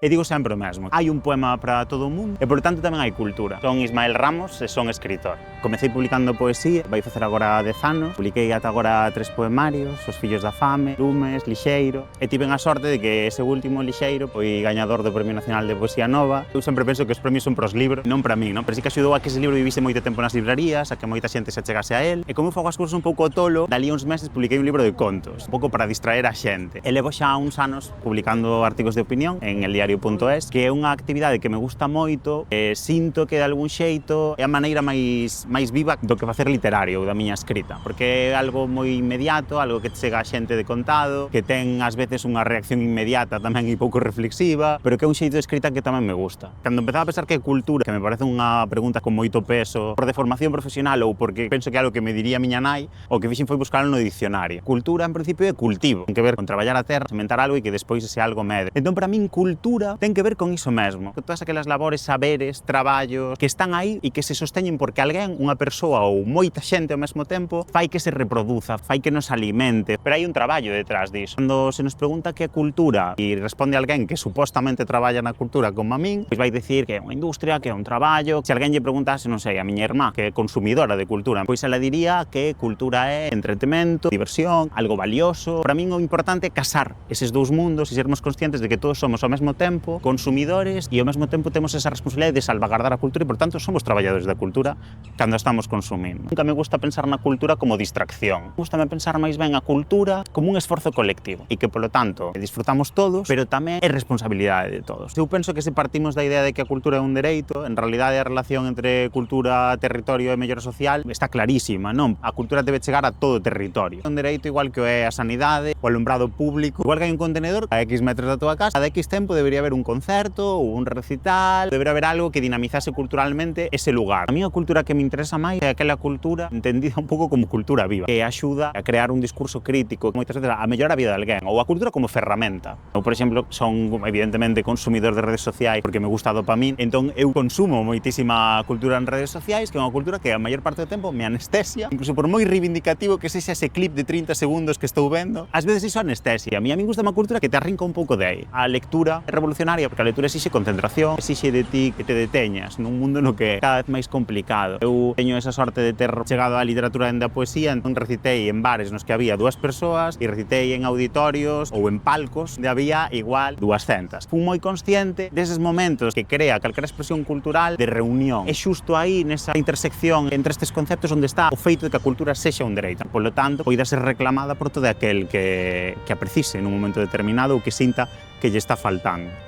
E digo sempre o mesmo, hai un poema para todo o mundo e, por tanto, tamén hai cultura. Son Ismael Ramos e son escritor. Comecei publicando poesía, vai facer agora 10 anos. Publiquei ata agora 3 poemarios, Os fillos da fame, Lumes, Lixeiro, e tiven a sorte de que ese último, Lixeiro, foi gañador do Premio Nacional de Poesía Nova. Eu sempre penso que os premios son pros libros, non para min, non? Pero sí que axudou a que ese libro vivise moito tempo nas librarías, a que moita xente se achegase a él. E como eu fago as cousas un pouco tolo, dali uns meses publiquei un libro de contos, un pouco para distraer a xente. E levo xa uns anos publicando artigos de opinión en eldiario.es, que é unha actividade que me gusta moito, sinto que de algún xeito é a maneira máis viva do que facer literario ou da miña escrita, porque é algo moi inmediato, algo que chega a xente de contado, que ten ás veces unha reacción inmediata tamén e pouco reflexiva, pero que é un xeito de escrita que tamén me gusta. Cando empezaba a pensar que é cultura, que me parece unha pregunta con moito peso, por de formación profesional ou porque penso que é algo que me diría a miña nai, o que fixen foi buscarlo no dicionario. Cultura, en principio, é cultivo, ten que ver con traballar a terra, sementar algo e que despois ese algo medre. Entón, para min, cultura ten que ver con iso mesmo, con todas aquelas labores, saberes, traballos que están aí e que se sosteñen porque alguén, unha persoa ou moita xente ao mesmo tempo, fai que se reproduza, fai que nos alimente, pero hai un traballo detrás diso. Cando se nos pregunta que é cultura e responde alguén que supostamente traballa na cultura como a min, pois vai dicir que é unha industria, que é un traballo. Se alguén lle preguntase, non sei, a miña irmá, que é consumidora de cultura, pois ela diría que cultura é entretemento, diversión, algo valioso. Para min o importante é casar eses dous mundos e sermos conscientes de que todos somos ao mesmo tempo consumidores e ao mesmo tempo temos esa responsabilidade de salvagardar a cultura e, por tanto, somos traballadores da cultura cando estamos consumindo. Nunca me gusta pensar na cultura como distracción. Gústame pensar máis ben a cultura como un esforzo colectivo e que, polo tanto, disfrutamos todos, pero tamén é responsabilidade de todos. Eu penso que se partimos da idea de que a cultura é un dereito, en realidade a relación entre cultura, territorio e mellora social está clarísima, non? A cultura debe chegar a todo o territorio. É un dereito igual que é a sanidade, o alumbrado público, igual que hai un contenedor a X metros da tua casa, cada X tempo debería haber un concerto ou un recital, debería haber algo que dinamizase culturalmente ese lugar. A mí a cultura que me interesa máis é aquela cultura entendida un pouco como cultura viva, que axuda a crear un discurso crítico, moitas veces a mellorar a vida de alguén, ou a cultura como ferramenta. Eu, por exemplo, son evidentemente consumidor de redes sociais porque me gusta a dopamina, entón eu consumo moitísima cultura en redes sociais, que é unha cultura que a maior parte do tempo me anestesia, incluso por moi reivindicativo que sexa ese clip de 30 segundos que estou vendo, ás veces iso anestesia. A mí gusta unha cultura que te arrinca un pouco de aí. A lectura é revolucionaria porque a lectura exixe concentración, exixe de ti que te deteñas nun mundo no que é cada vez máis complicado. Eu teño esa sorte de ter chegado á literatura e a poesía, entón recitei en bares nos que había 2 persoas e recitei en auditorios ou en palcos onde había igual 200. Fui moi consciente deses momentos que crea calquera expresión cultural de reunión. É xusto aí nesa intersección entre estes conceptos onde está o feito de que a cultura sexa un dereito. Polo tanto, poida ser reclamada por todo aquel que a precise nun momento determinado ou que sinta que lle está faltando.